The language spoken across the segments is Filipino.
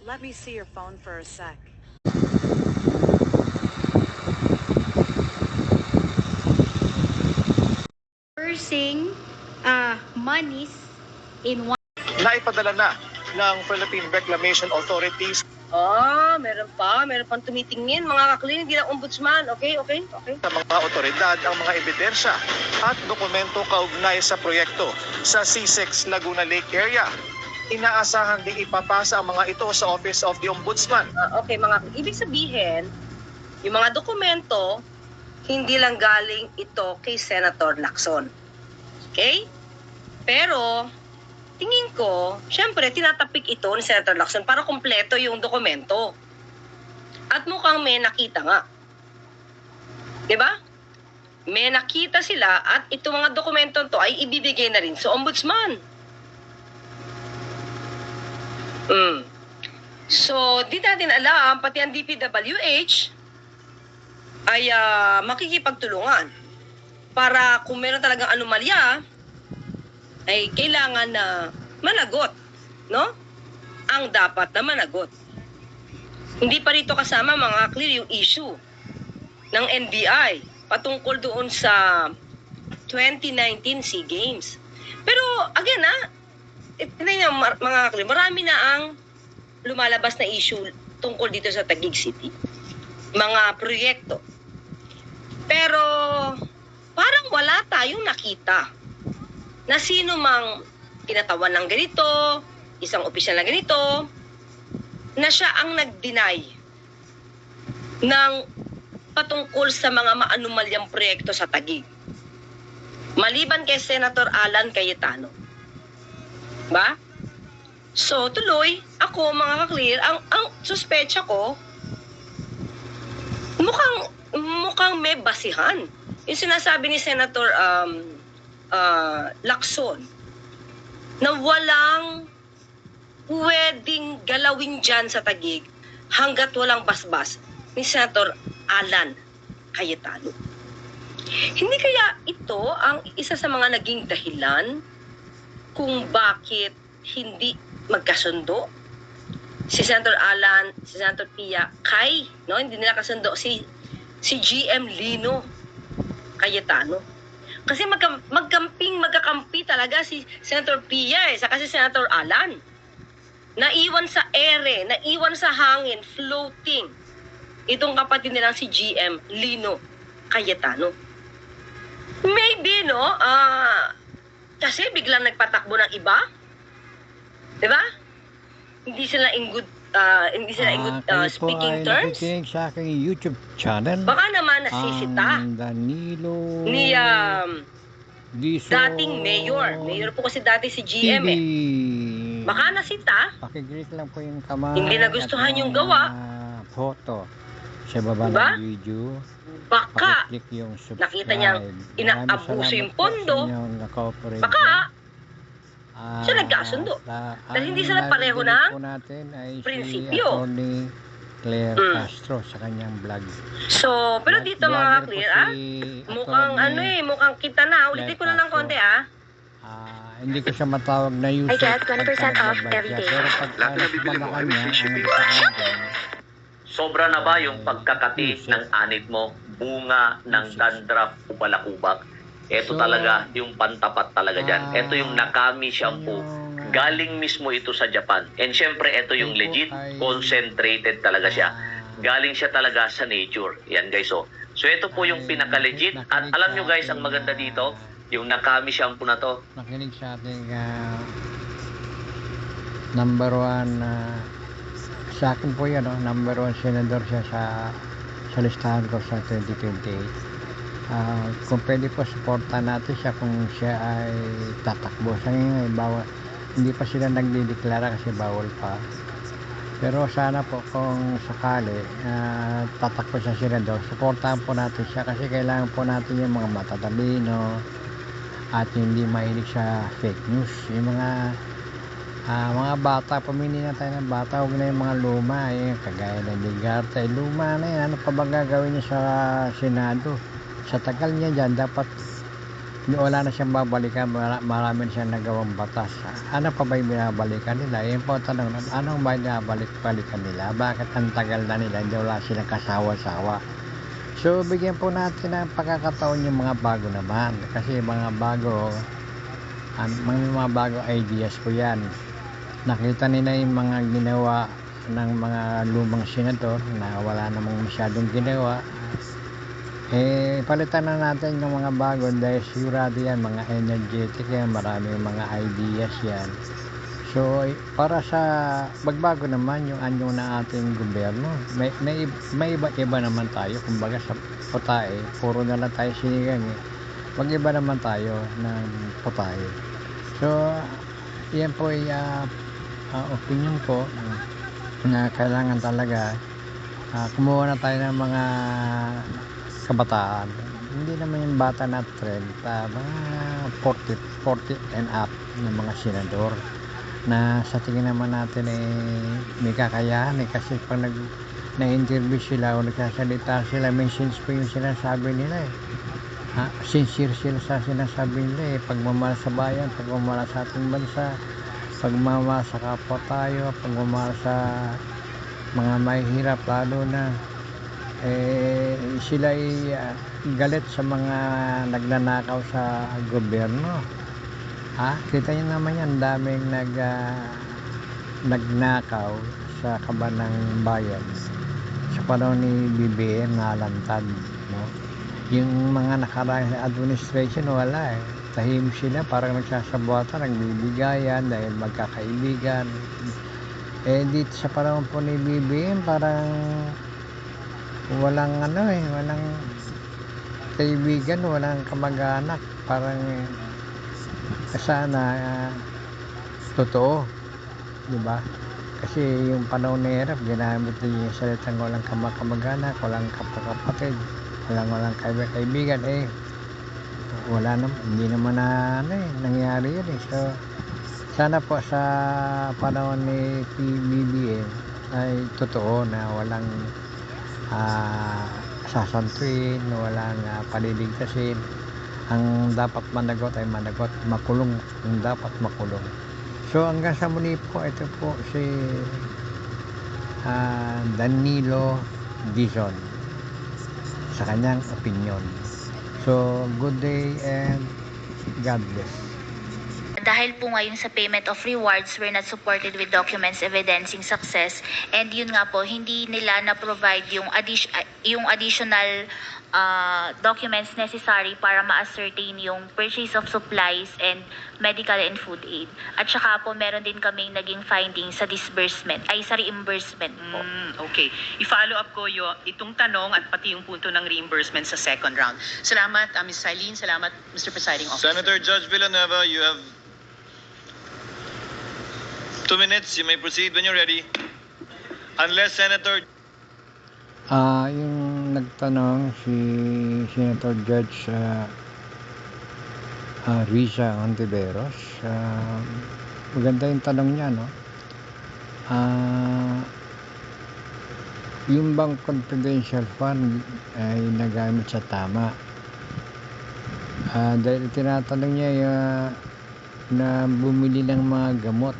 Let me see your phone for a sec. Dispersing monies in one. Naipadala na ng Philippine Reclamation Authorities Meron pang tumitingin, mga kaklinig ng ombudsman. Okay. sa mga otoridad ang mga ebidensya at dokumento kaugnay sa proyekto sa C6 Laguna Lake area. Inaasahan ding ipapasa ang mga ito sa Office of the Ombudsman. Ibig sabihin, yung mga dokumento, hindi lang galing ito kay Senator Lacson. Okay? Pero, tingin ko, syempre, tinatapik ito ni Senator Lacson para kumpleto yung dokumento. At mukhang may nakita nga. Diba? May nakita sila at itong mga dokumento to ay ibibigay na rin sa ombudsman. So, di natin alam, pati ang DPWH ay makikipagtulungan para kung meron talagang anomalya, ay kailangan na managot, no? Ang dapat na managot. Hindi pa rito kasama mga clear yung issue ng NBI patungkol doon sa 2019 SEA Games. Pero again mga clear, marami na ang lumalabas na issue tungkol dito sa Taguig City. Mga proyekto. Pero parang wala tayong nakita na sino mang tinatawan ng ganito, isang opisyal na ganito, na siya ang nag-deny ng patungkol sa mga maanumalyang proyekto sa Taguig. Maliban kay Senator Alan Cayetano. Ba? So, tuloy, ako mga ka-clear, ang suspecha ko, mukhang may basihan. Yung sinasabi ni Senator Lacson, na walang pwedeng galawin dyan sa Taguig hanggat walang basbas ni Senator Alan Cayetano. Hindi kaya ito ang isa sa mga naging dahilan kung bakit hindi magkasundo si Senator Alan, si Senator Pia hindi nila kasundo si GM Lino Cayetano. Kasi magkakampi talaga si Senator Pia saka si Senator Alan. Naiwan sa ere, naiwan sa hangin, floating. Itong kapatid nilang si GM Lino Cayetano. Maybe, kasi biglang nagpatakbo ng iba. 'Di ba? Hindi sila in good speaking terms. Nakikinig sa aking YouTube channel. Baka naman nasisita Danilo ni Diso dating mayor. Mayor po kasi dati si GM TV. Baka nasita. Pakiclick lang po yung kamay. Hindi nagustuhan yung gawa. Photo sa baba Diba? ng video. Baka Pakiclick yung subscribe. nakita niyang inaabuso yung pondo. Baka siya nagkasundo. Dahil hindi sila pareho ng prinsipyo. Si Claire Castro sa kanyang vlog. So, pero dito mga clear, mukhang mukhang kita na. Ulitin ko na ng konti, Hindi ko siya matawag na user. I get 20% off every day. Pero pag nabili mo ang free shipping pass. Sobra na ba yung pagkakati ng anit mo, bunga ng dandruff o balakubak? Ito talaga yung pantapat talaga dyan. Ito yung Nakami shampoo. Galing mismo ito sa Japan. And syempre, ito yung legit, concentrated talaga siya. Galing siya talaga sa nature. Yan guys, So ito po yung pinaka-legit. At alam nyo guys, ang maganda dito, yung Nakami shampoo na to. Nakinig sa ating number one sa akin po yan, number one senador siya sa listahan ko sa 2028. Kung pwede po supportan natin siya kung siya ay tatakbo. Sa ngayon bawal, hindi pa sila nagdideklara kasi bawal pa. Pero sana po kung sakali tatakbo sa senador, supportahan po natin siya kasi kailangan po natin yung mga matatalino at hindi mahilig sa fake news. Yung mga bata, pumili na tayo ng bata, huwag na yung mga luma, kagaya ng Ligarta, luma na yan, ano pa ba gagawin niya sa Senado? Sa tagal niya dyan, dapat wala na siyang babalikan, marami na siyang nagawang batas. Ano pa ba yung binabalikan nila? Yun po ang tanong, anong ba binabalik-balikan nila? Bakit ang tagal na nila, hindi wala silang kasawa-sawa? So, bigyan po natin ng pagkakataon yung mga bago naman. Kasi mga bago, mga bago ideas po yan. Nakita nila yung mga ginawa ng mga lumang senador na wala namang masyadong ginawa. Palitan na natin yung mga bago dahil sigurado yan, mga energetic yan, maraming mga ideas yan. So, para sa magbago naman yung anyo na ating gobyerno, may iba naman tayo. Kumbaga sa putahe, puro na lang tayo sinigang mag-iba naman tayo ng putahe. So, yan po ay opinion ko na kailangan talaga kumuha na tayo ng mga kabataan. Hindi naman yung bata na trend, mga 40 and up ng mga senador na sa tingin naman natin may kakayahan kasi pag na-interview sila o nagsasalita sila, may sense po yung sinasabi nila sincere sila sa sinasabi nila pagmamahal sa bayan, pagmamahal sa ating bansa, pagmamahal sa kapwa tayo, pagmamahal sa mga mahihirap, lalo na sila ay galit sa mga nagnanakaw sa gobyerno. Kita nyo naman yan, daming nagnakaw sa kabanang bayan sa panahon ni BBM na lantad, no? Yung mga nakarang administration wala tahim sila, parang nagsasabuatan, nagbibigayan dahil magkakaibigan. Dito sa panahon po ni BBM parang walang walang kaibigan, walang kamag-anak, parang sana totoo, di ba? Kasi yung panahon na hirap, ginamit din yung salitang walang kamag-anak, walang kapatid, walang kaibigan, wala naman, hindi naman na nangyari yun So sana po sa panahon ni BBM ay totoo na walang sasantuin, walang paliligtasin. Ang dapat managot ay managot, makulong ang dapat makulong. So hanggang sa muli po, ito po si Danilo Dizon sa kanyang opinion. So good day and God bless. Dahil po ngayon sa payment of rewards, we're not supported with documents evidencing success, and yun nga po, hindi nila na-provide yung additional documents necessary para ma-ascertain yung purchase of supplies and medical and food aid. At saka po, meron din kaming naging findings sa sa reimbursement po. Okay. I-follow up ko itong tanong at pati yung punto ng reimbursement sa second round. Salamat, Ms. Eileen. Salamat, Mr. Presiding Officer. Senator Judge Villanueva, you have 2 minutes. You may proceed when you're ready. Unless Senator... Yung nagtanong si Senator Judge Risa Ontiveros, maganda yung tanong niya, no? Yung bang confidential fund ay nagamit sa tama? Dahil tinatanong niya na bumili ng mga gamot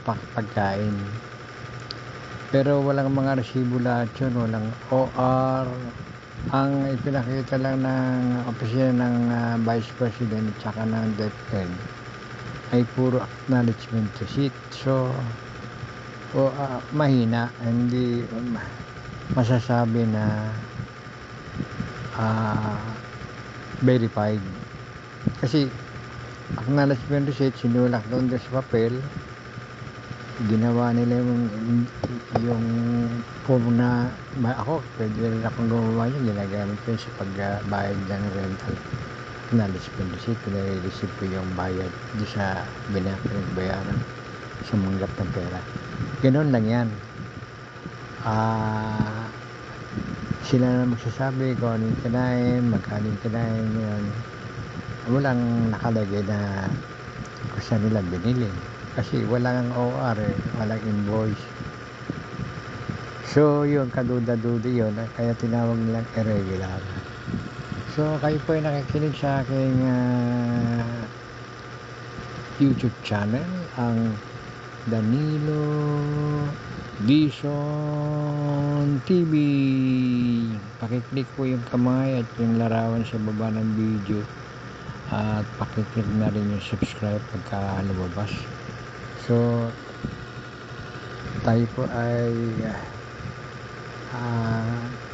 at pagkain. Pero walang mga resibo lahat yun, walang OR. Ang ipinakita lang ng opisina ng Vice President at saka ng DepEd ay puro acknowledgement receipt. So, mahina, hindi masasabi na verified. Kasi acknowledgement receipt, sinulak doon sa papel, ginawa nila yung form na ako, pwede rin akong gumawa yun, ginagamit ko sa pagbayad ng rental acknowledgement receipt, pinare-receive ko yung bayad doon sa pinagbayaran, sumanggap ng pera. Ganoon lang yan. Sila na magsasabi kung anong kinain, magkano kinain yun. Walang nakalagay na kung saan nila binili. Kasi walang OR, walang invoice. So, yun, kaduda-duda yun, kaya tinawag nilang irregular. So, So kayo po ay nakikinig sa aking YouTube channel, ang Danilo Dizon TV. Pakiclick po yung kamay at yung larawan sa baba ng video, at pakiclick na rin yung subscribe pagka lumabas. So tayo po ay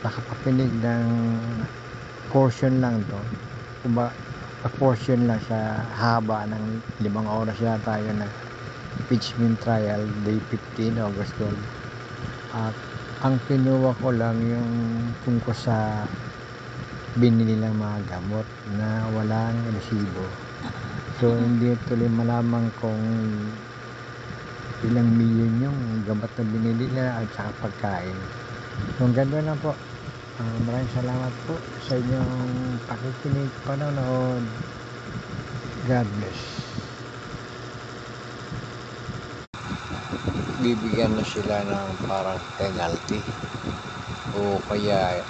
nakapakinig ng portion lang to, portion lang sa haba ng 5 oras na tayo na impeachment trial, day 15, August 12. At ang kinuha ko lang yung tungkol sa binili ng mga gamot na walang resibo. So hindi tuloy malaman kung ilang milyon yung gamot na binili nila at saka pagkain. So ganda na po. Maraming salamat po sa inyong pakikinig, panonood. God bless. Bibigyan na sila ng parang penalty o kaya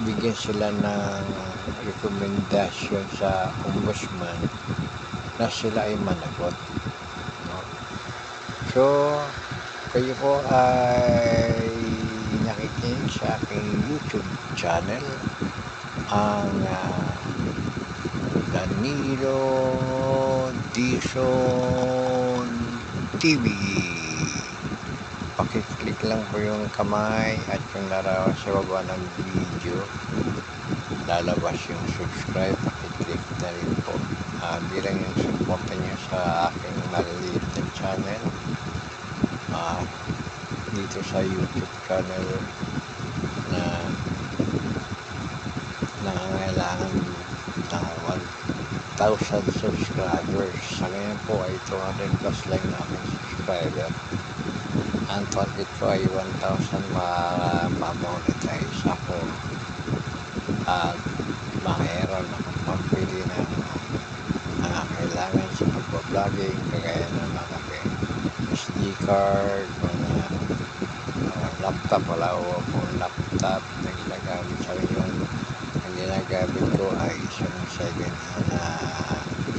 bigyan sila ng rekomendasyon sa ombudsman na sila ay managot, no? So kayo po ay nakikinig sa aking YouTube channel, ang Danilo Dizon TV. Pakiclick lang po yung kamay at yung larawan sa baba ng video, lalabas yung subscribe, pakiclick na rin po. Bilang yung suporta nyo sa aking maliliit na channel dito sa YouTube channel na nangangailangan ng 1,000 subscribers. Sa ngayon po ay 200 plus lang na aking subscriber. Ang target ko ay 1,000 ma-monetize ako at makairon ako pagpili ng mga kailangan sa pag-vlogging, kagaya ng mga SD card, mga laptop. Wala ko akong laptop na ginagamit sa ngayon. Ang ginagamit ko ay isang second na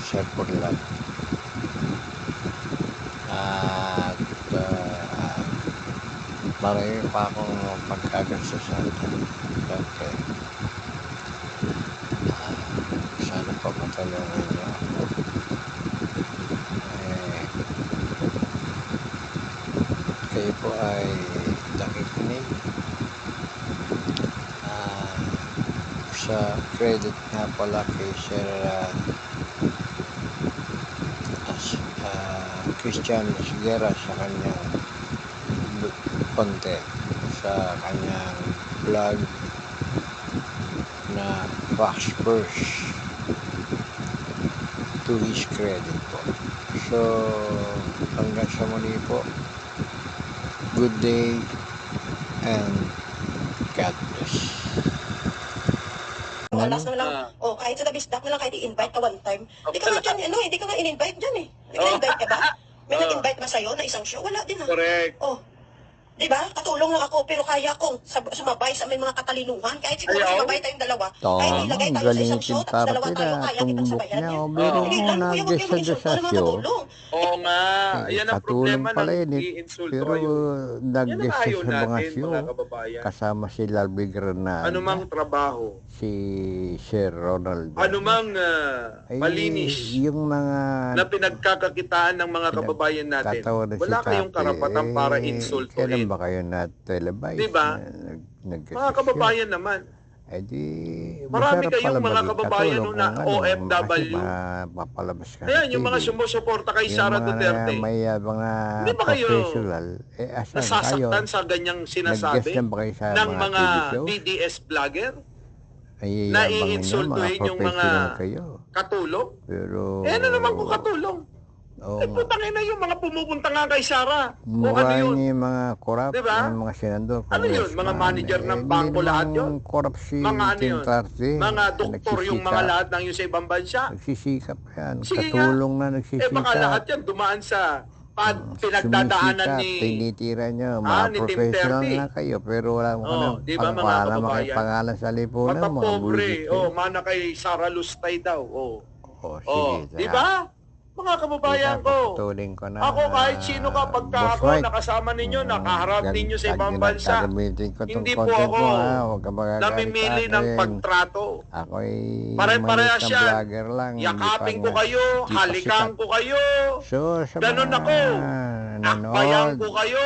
cellphone lang. At marami pa akong pagkagastusan. Okay. Sana pa matulungan niyo ako. Kayo po ay nakikinig sa credit nga pala kay Sir Christian Sigera sa kanyang content, sa kanyang vlog na Fox First, to his credit po. So hanggang sa muli po, good day and God bless. Alas na lang, kahit sa dabisdak na lang kahit i-invite ka one time. Hindi ka nga dyan, hindi ka nga in-invite dyan eh. Nag-invite ka ba? May nag-invite ba sa'yo na isang show? Wala din ah. Correct. Diba? Katulong lang ako, pero kaya kong sumabay sa may mga katalinuhan. Kahit siguro sumabay tayong dalawa. Kahit ilagay tayo sa isang show, tapos dalawa tayo, kaya kitang sabayan yan. Hindi lang, kuya, huwag kayong mag-insult sa show. Oo nga, yan ang problema ng i-insulto pero kayo. nag-guest Yan ang sa ayaw mga natin, show, mga kababayan. kasama si Larby Granada, Anumang trabaho, si Sir Ronald, anumang malinis yung mga na pinagkakakitaan ng mga kababayan natin, wala kayong karapatan para insultuhin. Kailan ba kayo na televised? Diba? Mga kababayan naman. Marami kayong mga kababayan na OFW. Mapalabas ka. Ayan, yung mga sumusuporta kay Sara Duterte. May mga hindi ba kayo professional nasasaktan sa ganyang sinasabi ng mga DDS vlogger? Na i-insultuhin yung mga katulong? Pero ano naman kung katulong? Putangin na yung mga pumupunta nga kay Sara. O ano yun? Yung mga corrupt, diba? yung mga senador. Ano yun? Mga manager ng bangko lahat yun? Mga ano yun? Mga doktor yung mga lahat ng yun sa ibang bansa? Nagsisikap yan. Sige Katulong nga. na nagsisikap. Baka lahat yan dumaan sa pinagdadaanan ni... tinitira nyo, ni mga Team professional 30. na kayo, pero wala mo Oh, di ba, mga kababayan? pangalan sa lipunan, mga Matapobre. bullshit. Mana kay Sara Lustay daw. Oh, Oh, sige. di ba? Mga kababayan ko. Papatuloy ko na. Ako kahit sino ka, pagka Boss ako White. nakasama ninyo, nakaharap ninyo sa ibang bansa, Gagamitin ko hindi tong po content ako mo, ha? Huwag ka magagalit namimili sa ng akin. pagtrato. Ako'y Pare-parehas maliit na yan. vlogger lang. hindi Yakapin pa ko nga- kayo, di pa halikan sikat. ko kayo, So, sa ganun mga ako. Akbayan nanonood, ko kayo,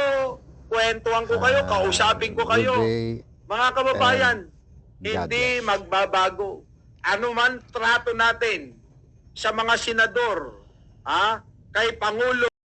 kwentuhan ko kayo, kausapin ko kayo. good day. Mga kababayan, God hindi bless. magbabago. Ano man trato natin sa mga senador, kay Pangulo,